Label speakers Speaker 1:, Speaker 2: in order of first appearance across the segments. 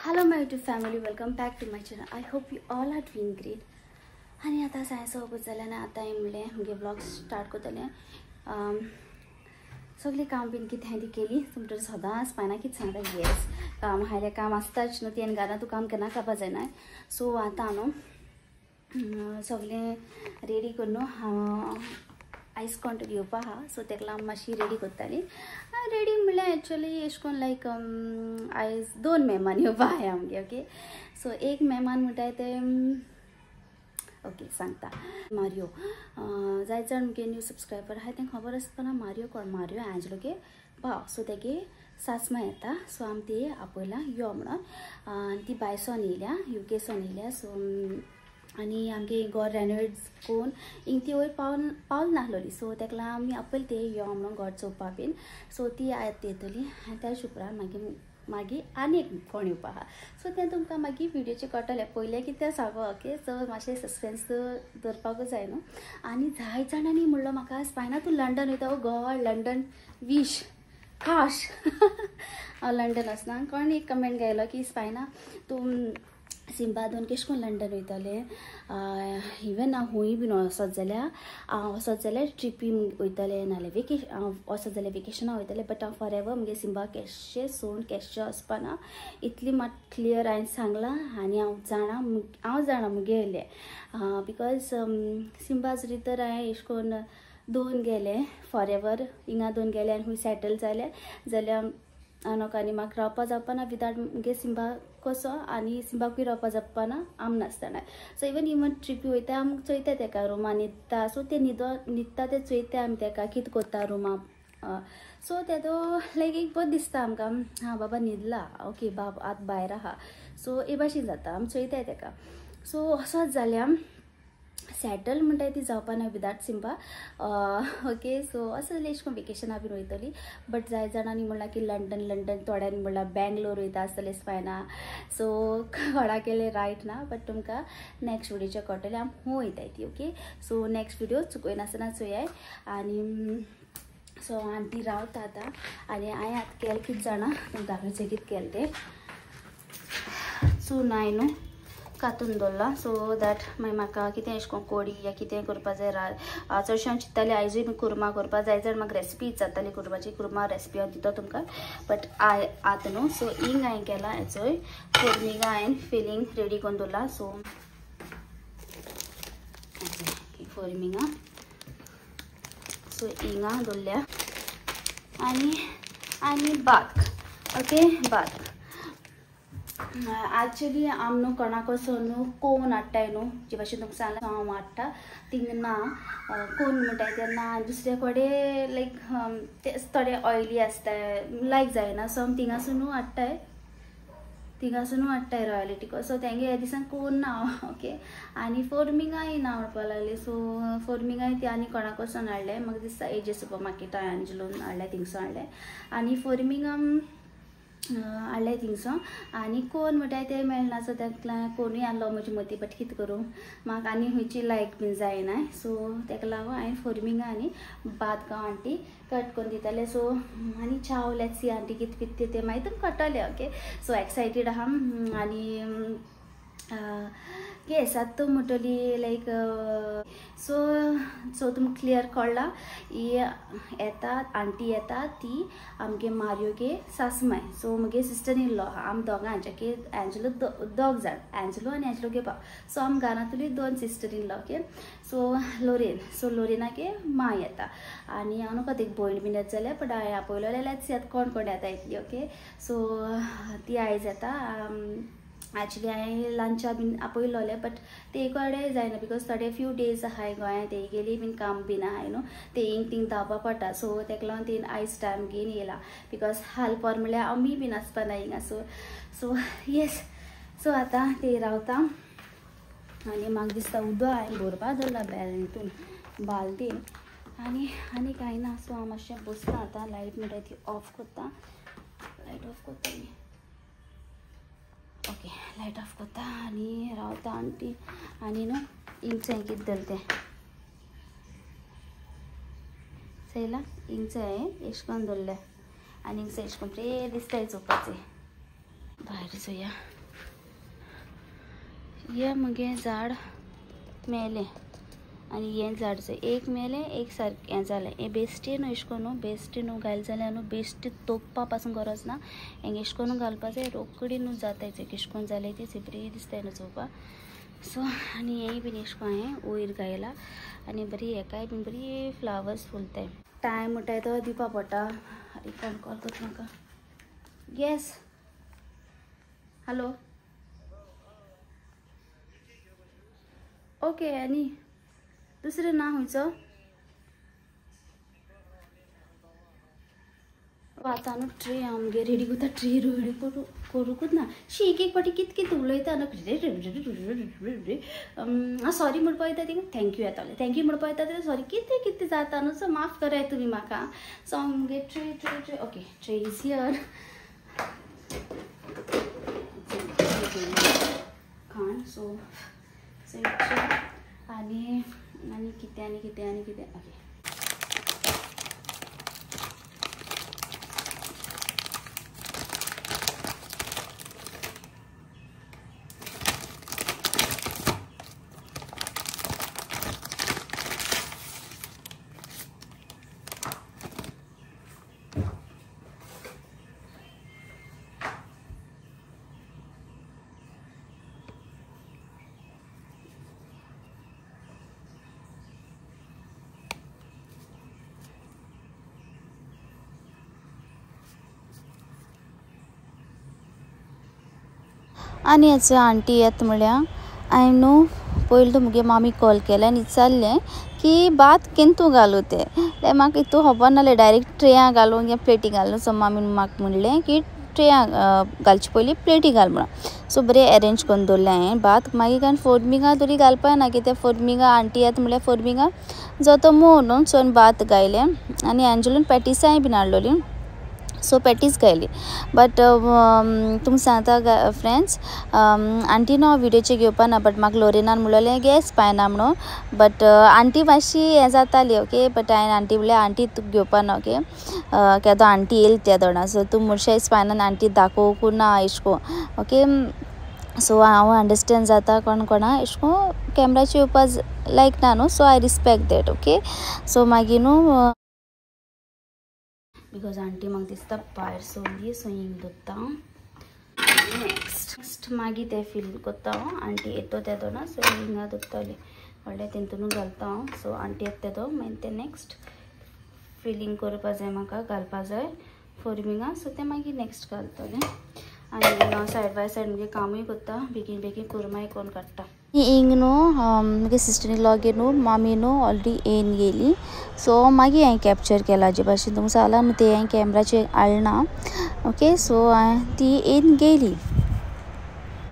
Speaker 1: Hello my YouTube family, welcome back to my channel. I hope you all are doing great. आणि आता science होत जाल्यार ना आता म्हणले मुगे ब्लॉग स्टार्ट करतले. सगळी काम बीन कितें ती केली तुमच्या सदांच पायना कितें सांगता येस काम हायले काम आसताच न्हू तेन घरान तूं काम केन्ना करपा जायना. सो आतां न्हू सगळें रेडी करून न्हू आयज कोण घेवपा आहा. सो तेका लागून मातशी रेडी करताली. रेडी म्हणल्यार एक्चुअली अशें करून लायक आयज 2 मेहमान येवपा आहाय आमगे. ओके सो एक मेहमान म्हणटाय ते ओके सांगता मारियो. जाय जाण मुगे न्यू सबस्क्रायबर आहाय तेंका खबर आसतना मारियो कोण मारियो एंजलोगे भाव. सो तेगे सासमा येता. सो आमी ती आपयला यो म्हणून ती बायसोन येयल्या UK सोन येयल्या. सो आनी आमगे घर रेनोवेट करून इंग ती वयर पावल नाहलोली. सो तेका लागून आमी आपयल ते यो म्हणून घर चोवपा बीन. सो ती आयत येतली आनी त्या शुक्रार मागीर आनी एक कोण येवपा आहा. सो तें तुमकां मागीर विडियोचेर कळटलें. पयलें कितें सांगो ओके. सो मातशें सस्पेन्स दवरपाकूच जाय न्हू. आनी जाय जाणांनी म्हणलो म्हाका स्पायना तूं लंडन वयता. ओ गॉड लंडन विश काश हांव लंडन वचना. कोण एक कमेंट घायलो की स्पायना तूं सिंबादून केश कोन लंडन वयतलें. इवन हांव खूंय बीन वचत जाल्यार ट्रिपीक वयतलें नाल्यार हांव वचत जाल्यार वेकेशना वयतलें. बट हांव फॉर एवर मुगे सिंबा केशें सोडून केशें वचपाना इतली मात क्लियर हांवें सांगलां. आनी हांव जाणा मुगे येयलें बिकॉज सिंबा जरी तर हांवें एश कोन 2 गेलें फॉर एवर हिंगा 2 गेलें आनी खूंय सेटल जालें जाल्यार हांव आनी म्हाका रावपा जावपाना विदाउट मुगे सिंबा कसो आनी सिंबाकूय रावपा जावपाना आम नासतना. सो इवन ट्रिपी वयता आमी चोयता तेका रुमा न्हिदता. सो ते न्हिदता ते चोयता आमी तेका कितें कोत्ता रुमा. सो तेदो लायक एक बरें दिसता आमकां हां बाबा न्हिदला ओके बाब आतां भायर आहा. सो हे भाशेन जाता आमी चोयताय तेका. सो असोच जाल्यार सेटल म्हणटा ती जावपाना विदाउट सिंबा. ओके सो असो जाल्यार एशें कोन्न वेकेशना बीन वयतली. बट जाय जाणांनी म्हणलां की लंडन थोड्यांनी म्हणलां बेंगलोर वयता आसतलें स्पायना. सो कोणा केलें रायट ना. बट तुमकां नेक्स्ट विडियोचेर कळटलें आमी खूंय वयताय ती. ओके सो नेक्स्ट विडियो चुकयनासतना चोयाय. आनी सो आंटी रावता आतां आनी हांवें आतां केलें कितें जाणा तुमकां दाखयचें कितें केलें तें. चून हांवें न्हू कातून दवरला. सो दॅट मागीर म्हाका कितें एशें कोन्न कोडी या कितें करपा जाय चडशें हांव चिंत्तालें आयजूय बी कुर्मा करपा जाय जाल्यार म्हाका रेसिपी विचारताली कुर्माची. कुर्मा रेसिपी हांव दिता तुमकां. बट आतां न्हू सो हिंग हांवें केला हेचोय फोर्मिंगा हांवें फिलींग रेडी करून दवरला. सो फोर्मिंगा सो हिंगा दवरल्या आनी बात ओके बात. एक्चुअली आम न्हू कोणाकोसो न्हू कोन हाडटाय न्हू जे भाशेन तुमकां सांगलां हांव हाडटा थिंग ना कोन म्हणटाय तेन्ना दुसरे कडेन लायक ते थोडे ऑयली आसताय लायक जायना. सो आमी थिंगासून न्हू हाडटाय रॉयलिटी को. सो तेंगे हे दिसान कोन ना ओके. आनी फोर्मिंगाय ना म्हणपा लागली. सो फोर्मिंगाय ती आनी कोणाकोसून हाडलें म्हाका दिसता एजे सुपर मार्केटा एंजलोन हाडलें थिंगसो हाडलें. आनी फोर्मिंगा हाडलें थिंगसो. आनी कोन म्हणटाय ते मेळना. सो तेका कोणूय आहलो म्हजी मती. बट कितें करूं म्हाका आनी खंयची लायक बीन जायना. सो तेका लागून हांवें फोर्मिंगा आनी भात गांव आंटी कट करून दितालें. सो आनी चाव लेट्स सी आंटी कितें पित्ते तें मागीर तुमकां कळटलें. ओके सो एक्सायटीड आहा. आनी येस आतां म्हणटली लायक सो तुमकां क्लियर कळ्ळा येता आंटी येता ती आमगे मारियोगे सासमाय. सो मुगे सिस्टर इन लॉ आमी दोगांचे की एंजलो 2 जाण एंजलो आनी एंजलोगे भाव. सो आमी घरांतली 2 sister in law okay. So लोरेनागे माय येता आनी हांव न्हू एक भयण बीन येता जाल्यार बट हांवें आपयलो जाल्यार लेट्स कोण येता इतली. ओके सो ती आयज येता. एक्चुअली हांवें लंचा बीन आपयलोलें बट ते कडेन जायना बिकॉज थोडे फ्यू डेज आहाय गोंयांत ते गेली बीन काम बीन आहाय न्हू ते थिंग धांवपा पडटा. सो तेका लागून तीन आयज टायम घेवन येयला बिकॉज हेल्पर म्हणल्यार आमी बीन आसपाना हिंगा. सो येस सो आतां ते रावता आनी म्हाका दिसता उदक हांवें भरपा दवरला हितून बालदीन आनी कांय ना. सो हांव मातशें बसता आतां लायट म्हणटा ती ऑफ करता. लायट ऑफ करता ओके लायट ऑफ करता आनी रावता आंटी. आनी न्हू हिंगचें कितें धरलें तें चयला हिंगचें हांवें एशें करून दवरलें आनी हिंगचें एशें करून फ्रेश दिसताय चोवपाचें. भायर चोया हे मगे झाड मेले आनी हे झाड एक मेले एक सारकें हें जालें हें बेश्टी न्हू अशें करून बेश्टी न्हू घायल जाल्यार न्हू बेश्टी तोपपा पासून गरज ना हें अशें करून घालपा जाय रोकडी न्हू जाता कशें करून जालें ती बरी दिसता न्हू चोवपाक सो आनी हेंय बीन अशें करून हांवें वयर घायला आनी बरी हेकाय बीन बरी फ्लावर्स फुलताय टायम म्हणटाय तो दिवपा पडटा आरे कोण कॉल करता म्हाका येस हॅलो ओके आनी दुसरें ना खंयचो आतां न्हू ट्रे आमगे रेडी करता ट्रे रेडी करूंकूच ना शी एक पाटी कित कित उलयता न्हू हां सॉरी म्हणपा येता तिका थँक्यू येतालें थँक्यू म्हणपा येता तें सॉरी कितें कितें जाता न्हू सो माफ कराय तुमी म्हाका सो आमगे tray tray tray okay tray is here खाण सो आनी आनी कितें आनी कितें आनी कितें ओके आनी हेचो आंटी येत म्हळ्यार हांवें न्हू पयलीं मुगे मामी कॉल केलें आनी विचारलें की भात केन्तू घालूं तें म्हाका हितू खबर नासलें डायरेक्ट ट्रेया घालूं या प्लेटी घालूं सो मामीन म्हाका म्हणलें की ट्रेया घालचे पयलीं प्लेटी घाल म्हणून सो बरें अरेंज करून दवरलें हांवें भात मागीर काय फोडमिंगा तरी घालपा ना कित्याक फोडमिंगा आंटी येता म्हळ्यार फोडमिंगा जो तो मोव न्हू सो भात घायलें आनी एंजलीन पॅटिसांय बीन हाडलोलीं सो पॅटीस घायली बट तुमकां सांगता फ्रेंड्स आंटी न्हू हांव विडियोचेर घेवपा ना बट म्हाका लोरेनान म्हणलें गॅस पायना म्हणून बट आंटी मातशी हें जाताली ओके बट हांवें आंटी म्हणलें आंटी तुका घेवपा ना ओके केदो आंटी येयली त्या दोना सो तूं मुर्शा पायना आंटी दाखोवकू ना एशें कोन्न ओके सो हांव अंडरस्टँड जाता कोणा एशें कोन्न कॅमेराचेर येवपा लायक ना न्हू so I respect that okay so मागीर न्हू बिकॉज आंटी म्हाका दिसता भायर सोली सो हिंग दोत्ता नेक्स्ट मागीर तें फील कोत्ता हांव आंटी येतो तेदो ना सो हिंगा दोत्ताली व्हडलें तेंतून घालता हांव सो आंटी येता तेदो मागीर तें नेक्स्ट फिलींग करपा जाय म्हाका घालपा जाय फोर्मिंगा सो तें मागीर नेक्स्ट घालतलें आनी हांव सायड बाय सायड मुगे कामूय कोत्ता बेगीन बेगीन कुरमाय कोन्न काडटा हिंग न्हू मुगे सिस्टरी लॉगे न्हू मामी न्हू ऑलरेडी येवन गेली सो मागीर हांवें कॅप्चर केला हाजे भाशेन तुमकां सांगलां न्हू ते हांवें कॅमेराचेर हाडना ओके सो ती येवन गेली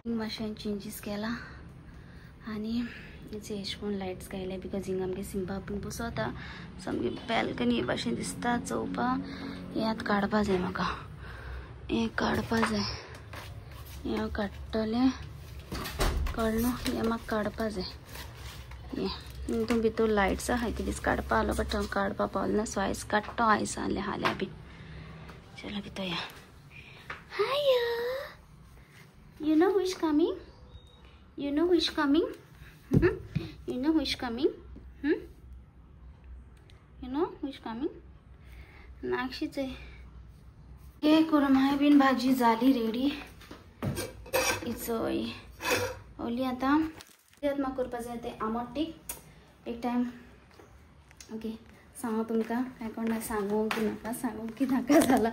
Speaker 1: मातशें चेंजीस केला आनी अशें करून लायट्स घायले बिकॉज हिंगा आमगे सिंबा बीन बसोता सो आमगे बॅल्कनी हे भाशेन दिसता चोवपाक हें आतां काडपा जाय म्हाका हें काडपा जाय हें हांव काडटलें कळ्ळें हें म्हाका काडपा जाय हें हितून भितर लायट्स आहाय ती दीस काडपा आसलो बट हांव काडपा पावलें ना सो आयज काडटा आयज सांगलें हाल्या बीन चलो भितर या hi you know who is coming you know who is coming you know who is coming you know who is coming नागशीच आहे हे कुरमाय बीन भाजी जाली रेडी इचोय ओली आता म्हाका करपा जाय तें आमट तीख एक टायम ओके सांगू तुमकां काय कोण सांगू की नाका जाला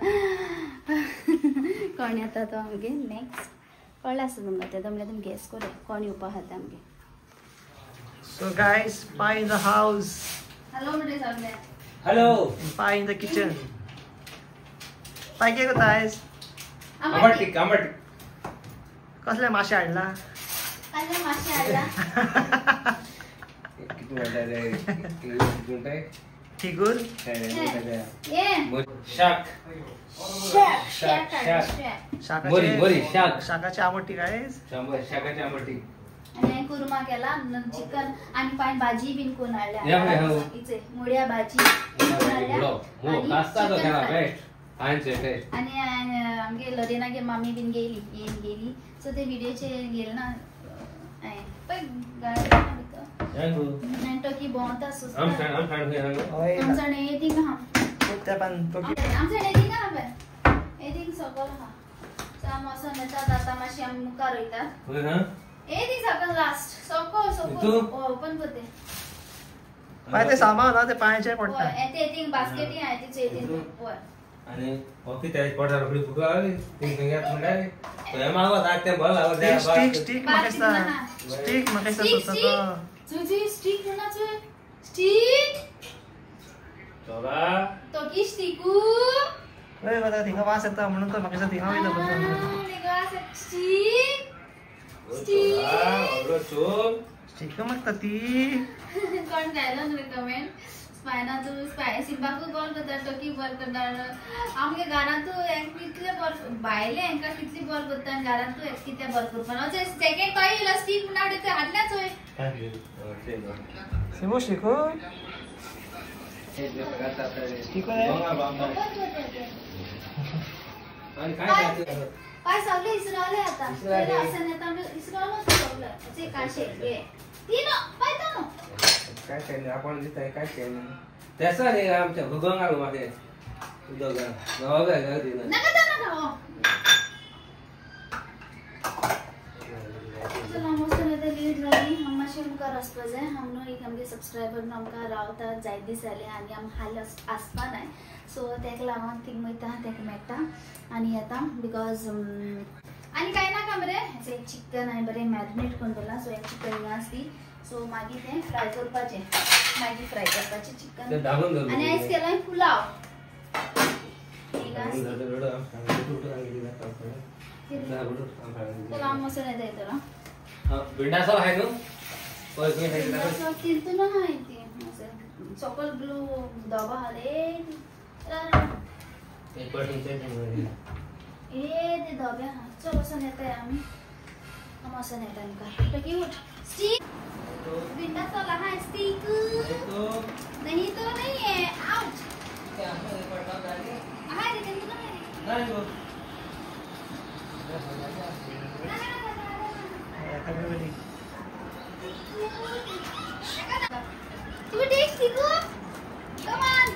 Speaker 1: कोण येता तो आमगे नेक्स्ट कळ्ळें आसा तुमकां तें म्हणल्यार तुमी गॅस करे कोण येवपा आहा तें आमगे
Speaker 2: So guys, pie in the house.
Speaker 1: Hello, Mr. Salman.
Speaker 2: Hello. Pie in the kitchen. Pie क्या करता है?
Speaker 3: आमट
Speaker 2: कसले मासे हाडला?
Speaker 1: कसले मासे हाडला?
Speaker 3: किती वाटा रे? किती
Speaker 2: तिगूर?
Speaker 1: ये.
Speaker 3: शाक.
Speaker 2: शाकाचे शाकाचे आमटी गाइस.
Speaker 3: शाकाचे आमटी.
Speaker 1: आणि कुरमा केला चिकन आणि पाय भाजी बीन कोण हाडल्या इचे मुळ्या भाजी आणि आमगे लरेनागे मामी बीन गेली सो ते व्हिडिओचे गेले ना टोकी भोंवता आमचणे येतींग हा आमचणे येतींग ना पण येतींग सकल हा साम असं नेता दाता माशी आम मुखार वयता येतींग सकल लास्ट सकल ओपन करते
Speaker 2: पाय ते सामान ना ते पायाचे पडता
Speaker 1: ते येतींग बास्केटी आहे तिचे येतींग वर
Speaker 3: आणि ओके त्या पडा रखडी फुगा आली तीन संग्यात मंडाले तो हे मागो ताते भल आवर दे
Speaker 2: स्टिक मकेसा
Speaker 1: तुझी स्टिक ना तू स्टिक
Speaker 3: चला
Speaker 1: तो की स्टिकू
Speaker 2: ओय बघा तिका वास येता म्हणून तो मकेसा तिका वयता
Speaker 1: बघ स्टिक
Speaker 3: अगलो चोल
Speaker 2: स्टिक मागता ती
Speaker 1: कोण गायला रिकमेंड स्पायना तू सिंबाकू बॉल करता टोकी बॉल करता आमगे गाना तू कितले बॉल बायले एंका कितली बॉल करता गाना तू कितले बॉल करता म्हणजे सेकंड काय इला स्टिक म्हणाडे ते हाडल्याच होय
Speaker 2: सिमो शिको शिको रे
Speaker 3: आणि काय
Speaker 1: पाय सगळे इसराले आता असं नेता इसरालो सगळे जे काय शेके तीनो पाय तनो
Speaker 3: काय केलं आपण जिथे काय केलं त्याचा रे आमच्या भगवान मध्ये उदोगा नवागा गाडी ना
Speaker 1: नका हो चला मस्त ते लीड झाली हमशी मुका रसपज आहे हमनो एक आमगे सबस्क्राइबर नमका रावता जाय दिसले आणि आम हाल आसपान आहे सो तेक लागून थिंग मैता तेक मेटा आणि आता बिकॉज आणि काय ना का बरे हे चिकन आहे बरे मॅरिनेट करून दिला सो एक चिकन आसती सो मागी ते फ्राय करपाचे मागी फ्राय करपाचे चिकन आणि आयस केलाय पुलाव चला मसाला द्यायचा ना
Speaker 3: बिंडासा आहे नो
Speaker 1: तिंतु ना आहे ती चॉकल ब्लू दबा हले ए ते दबा चलो सनेता आम्ही मसाला नेता का टकी उठ स्टिक बिंदा चला हा स्टिक नहीं तो नहीं है आउट हाय रे तुम नहीं
Speaker 3: वो
Speaker 1: तू टेक स्टिक कम ऑन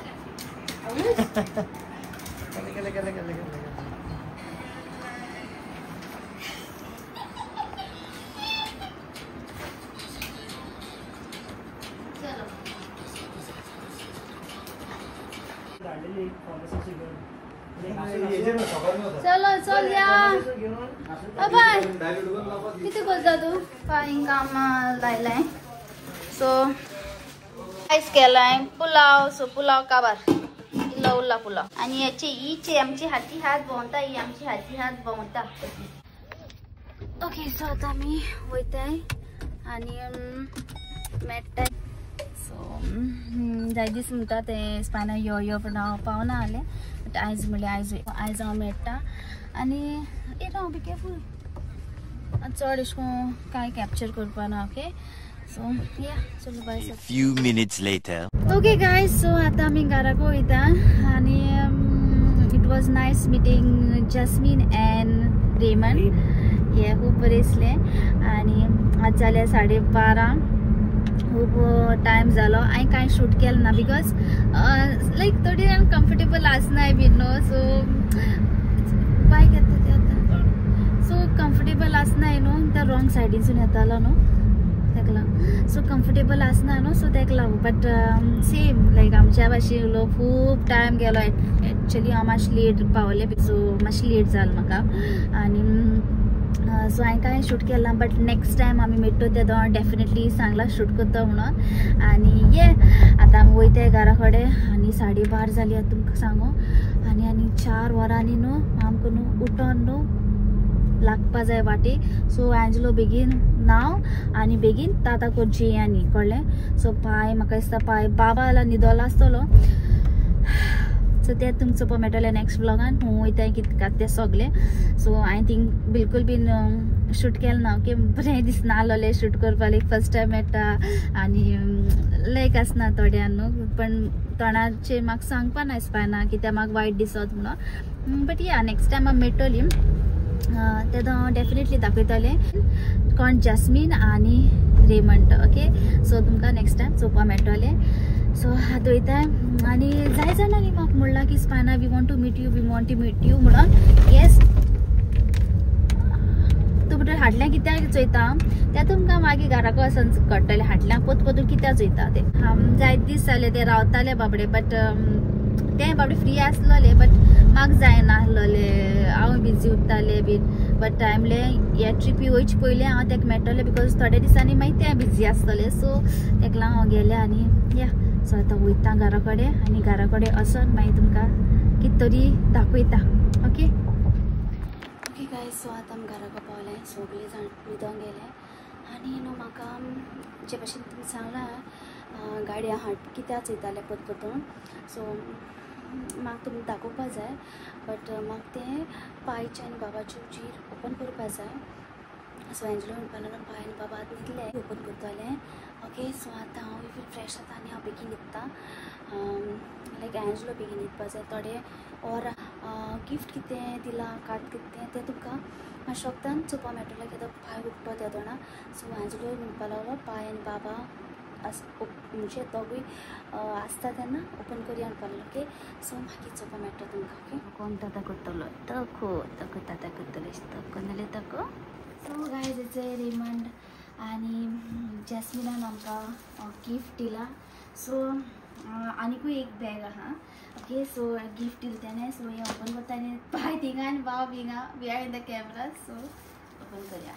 Speaker 2: गले
Speaker 1: चलो चल या बाय किती बोलता तू पाईंग काम लायलाय सो राईस केलाय पुलाव सो पुलाव काबार लवला पुलाव आणि याचे ईचे आमची हाती हात भोवता ही आमची हाती हात भोवता ओके सो आता मी वयताय आणि मेट्टाय सो जाय दीस म्हणटा ते स्पायना यो पण पावना आले बट आयज म्हणले आयज हांव मेट्टा आणि येता बी केअरफूल चड अशें करून कांय कॅप्चर करपा ना ओके सो या चलो bye
Speaker 4: few minutes later
Speaker 1: okay guys so आता आमी घराक वयता आणि it was nice meeting Jasmine and Raymond हे खूब बरें दिसलें आणि आज जाले 12:30 खूप टाइम जालो हांवें कांय शूट केलें ना बिकॉज लायक थोडी अनकम्फर्टेबल आसनाय बीन न्हू सो बाय घेता ते आतां सो कम्फर्टेबल आसनाय न्हू त्या रॉंग सायडीनसून येतालो न्हू तेका लागून सो कम्फर्टेबल आसना न्हू सो तेका लागून बट सेम लायक आमच्या भाशेन उलोवप खूब टायम गेलो एक्चुअली हांव मातशें लेट पावलें सो मातशें लेट जालें म्हाका आनी सो हांवें कांय शूट केलां बट नेक्स्ट टायम आमी मेट्टो तेदो डेफिनेटली सांगला शूट करता म्हणून आनी ये आतां आमी वयताय घरा कडेन आनी 12:30 जाली आतां तुमकां सांगू आनी 4 वरांनी न्हू आमकां न्हू उठोन न्हू लागपा जाय वाटेक सो एंजलो बेगीन नाव आनी बेगीन ताता करची आनी कळ्ळें सो पांय म्हाका दिसता पांय बाबा जाल्यार न्हिदोलो आसतलो सो ते तुमचो पळोवंक मेळटलें नेक्स्ट व्लॉगान हांव वयताय कितें तें सगलें सो हांवें थिंग बिलकूल बीन शूट केलें ना ओके बरें दिसना आसलें शूट करपाक लायक फर्स्ट टायम मेळटा आनी लायक आसना थोड्यान न्हू पण तोंडाचेर म्हाका सांगपा ना दिसपाना कित्याक म्हाका वायट दिसत म्हणून बट या नेक्स्ट टायम हांव मेळटली तेदो हांव डेफिनेटली दाखयतलें कोण जॅस्मीन आनी रेमंड ओके सो तुमकां नेक्स्ट टायम चोवपा मेळटलें सो हात वयताय आनी जाय जाणांनी म्हाका म्हणलां की स्पायना we want to meet you म्हणून येस तूं भितर हाटल्यां कित्याक चोयता तें तुमकां मागीर घरा वचून कळटलें हाटल्यां पोतून कित्याक चोयता तें जायत दीस जाले ते रावताले बाबडे बट ते बाबडे फ्री आसलोले बट म्हाका जायना आसलोले हांव बिजी उरतालें बीन बट टायमले ह्या ट्रिपी वयचे पयलीं हांव तेका मेळटलें बिकॉज थोड्या दिसांनी मागीर ते बिजी आसतले सो तेका लागून हांव गेलें आनी या सो आतां वयता घरा कडेन आनी घरा कडेन वचोन मागीर तुमकां कितें तरी दाखयता ओके ओके गायज सो आतां आमी घरा पावलें सगळीं जाण न्हिदोंक गेले आनी न्हू म्हाका जे भशेन तुमी सांगलां गाडया हाट कित्याक चोयताले पोतून सो म्हाका तुमकां दाखोवपा जाय बट म्हाका तें पांयचे आनी बाबाचे उजीर ओपन करपा जाय सो एंजलो म्हणपा लागलो पांय आनी बाबा न्हिदले ओपन करतलें ओके सो आतां हांव फ्रेश जाता आनी हांव बेगीन न्हिदता लायक एंजलो बेगीन न्हिदपा जाय थोडे ऑर गिफ्ट कितें दिलां कार्ड कितें तें तुमकां मातशें वक्तान चोवपा मेळटलें कित्याक पांय उठ्ठो त्या तोंडां सो एंजलो म्हणपा लागलो पांय आनी बाबा म्हणजे दोगूय आसता तेन्ना ओपन करी म्हणपा लागलो ओके सो मागीर चोवपा मेळटा तुमकां ओके कोण ताता करतलो तको ताता करतले तको नाल्यार तको सो गायज इट्स रेमंड आनी जॅस्मिनान आमकां गिफ्ट दिला सो आनीकूय एक बॅग आहा ओके सो गिफ्ट दिलें तेणें सो हें ओपन करता आनी पांय थिंगा आनी बाब हिंगा behind the camera so open करया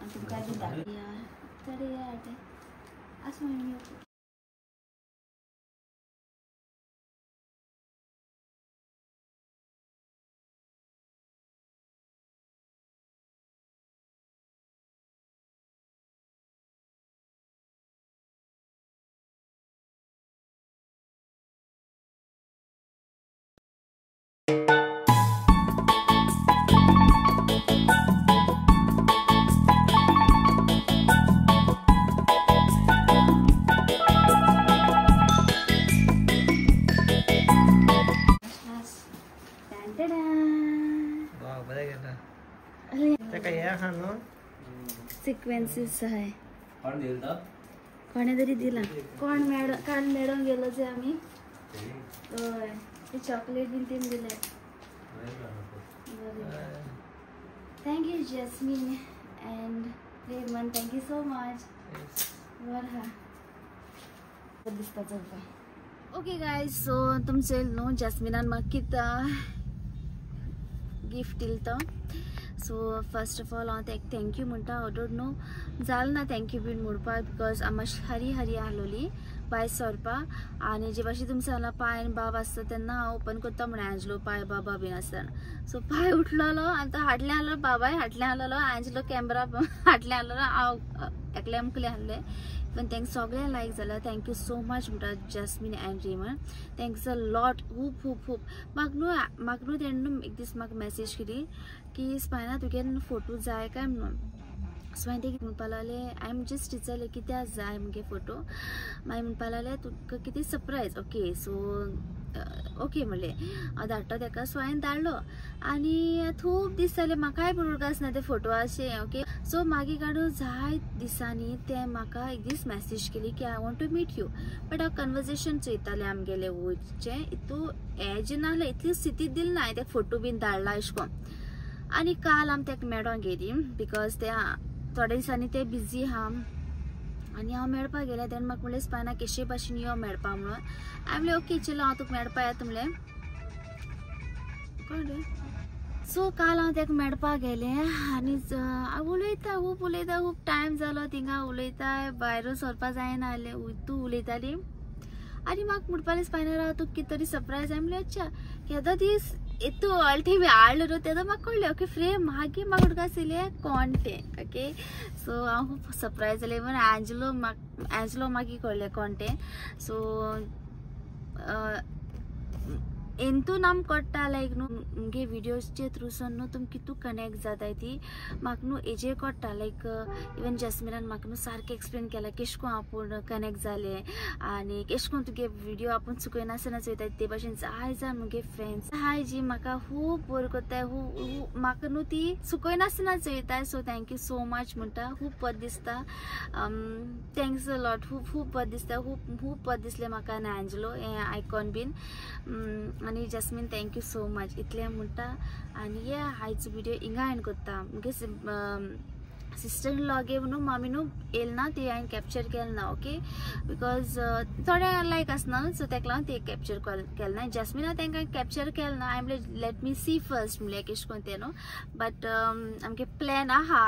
Speaker 1: आनी तुमकां दिता तरी तें आसूं सिक्वेन्सीस आहे कोणे तरी दिला कोण काल मेळोंक गेलो जे आमी हय ते चॉकलेट बीन तेम दिले thank you Jasmine and Raymond thank you so much वर हा दिसता चलपा ओके गायज सो तुमचे न्हू जॅस्मिनान म्हाका कितें गिफ्ट दिल तो सो फर्स्ट ऑफ ऑल हांव तेका थँक्यू म्हणटा आय डोंट नो जालें ना थँक्यू बीन म्हणपाक बिकॉज हांव मातशी हरी आहलोली भायर सरपाक आनी जे भाशेन तुमी सांगला पांय आनी बाब आसता तेन्ना हांव ओपन करता म्हण एंजलो पांय बाबा बीन आसतना सो पांय उठलोलो आनी तो हाटल्यान आहलो बाबाय हाटल्यान आहलो एंजलो कॅमेरा हाटल्यान आहलो हांव एकलें मुखलें आहलें पण तेंका सगळें लायक जालें थँक्यू सो मच म्हणटा Jasmine and Raymond thanks a lot खूब खूब खूब म्हाका न्हू तेणें एक दीस म्हाका मॅसेज केली की स्पायना तुगेन फोटो जाय काय म्हणून सो हांवें तें म्हणपा लागलें आय एम जस्ट विचारलें कित्याक जाय मुगे फोटो मागीर म्हणपा लागलें तुका कितें सरप्रायज ओके सो ओके म्हणलें हांव धाडटा तेका सो हांवें धाडलो आनी खूब दीस जाले म्हाकाय बरोबर आसना ते फोटो अशें ओके सो मागीर काडून जाय दिसांनी ते म्हाका एक दीस मॅसेज केली की I want to meet you but हांव कन्वर्सेशन चोयतालें आमगेलें वयचें हितू हें नासलें इतली स्थिती दिली ना हांवें ते फोटो बीन धाडला अशें करून आनी काल आमी तेका मेळोंक गेली बिकॉज ते थोड्या दिसांनी ते बिजी आहा आनी हांव मेळपाक गेलें तेन्ना म्हाका म्हणलें स्पायना केशे भाशेन यो मेळपा म्हणून हांवें म्हणलें ओके चलो हांव तुका मेळपा येता म्हणलें कळ्ळें सो काल हांव तेका मेळपाक गेलें आनी हांव उलयता खूब टायम जालो थिंगा उलयता भायर सरपा जायना जालें तूं उलयताली आनी म्हाका म्हणपालें स्पायना राव तुका कितें तरी सरप्रायज हांवें म्हणलें अच्छा केदो दीस इतू अल्टी हाडलो न्हू तेदो म्हाका कळ्ळें ओके फ्रेम मागीर म्हाका उडका आसलें कोण तें ओके सो हांव खूब सरप्रायज जालें इवन एंजलो मागीर कळ्ळें कोण तें सो एंतू नाम कोट्टा लायक न्हू मुगे व्हिडिओजचे थ्रूसून न्हू तुम कितू कनेक्ट जाताय ती म्हाका न्हू हेजेर कोट्टा लायक इवन जस्मिनान म्हाका न्हू सारकें एक्सप्लेन केला केशको आपूण कनेक्ट जाले आनी केशको तुगे व्हिडिओ आपूण चुकयनासतना चोयताय ते भाशेन जाय जाय मुगे फ्रेंड्स हाय जी म्हाका खूब बोर कोत्ताय म्हाका न्हू ती चुकयनासतना चोयताय सो थँक्यू सो मच म्हणटा खूब बरें दिसता थँक्स अ लॉट खूब बरें दिसता खूब बरें दिसलें म्हाका आनी एंजलो हें आयकॉन बीन आनी जस्मीन थँक्यू सो मच इतलें म्हणटा आनी हे आयचो व्हिडिओ हिंगा एंड कोत्ता मुगे सिस्टर इन लॉ गे न्हू मामी न्हू येल ना ते हांवें कॅप्चर केलें ना ओके बिकॉज थोडे लायक आसना सो तेका लागून ते कॅप्चर केलें ना जस्मिना तांकां कॅप्चर केलें ना हांवें म्हणलें लेट मी सी फर्स्ट म्हणलें केश कोन्न तें न्हू बट आमगे प्लॅन आहा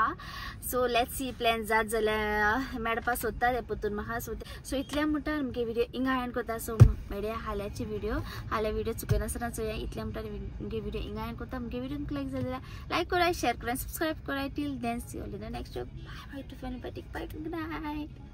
Speaker 1: सो लेट्स सी प्लॅन जात जाल्यार मेळपा सोदता ते पोतून म्हाका सो इतलें म्हणटा मुगे व्हिडिओ हिंगा एंड कोत्ता सो मेळ्या हाल्याची व्हिडिओ चुकयनासतना चोया इतलें म्हणटा मुगे व्हिडिओ हिंगा एंड कोत्ता मुगे व्हिडिओ लायक जाल्यार लायक कराय शेअर कराय सब्सक्राइब कराय till then see you all in the next bye to anybody. Bye, good night.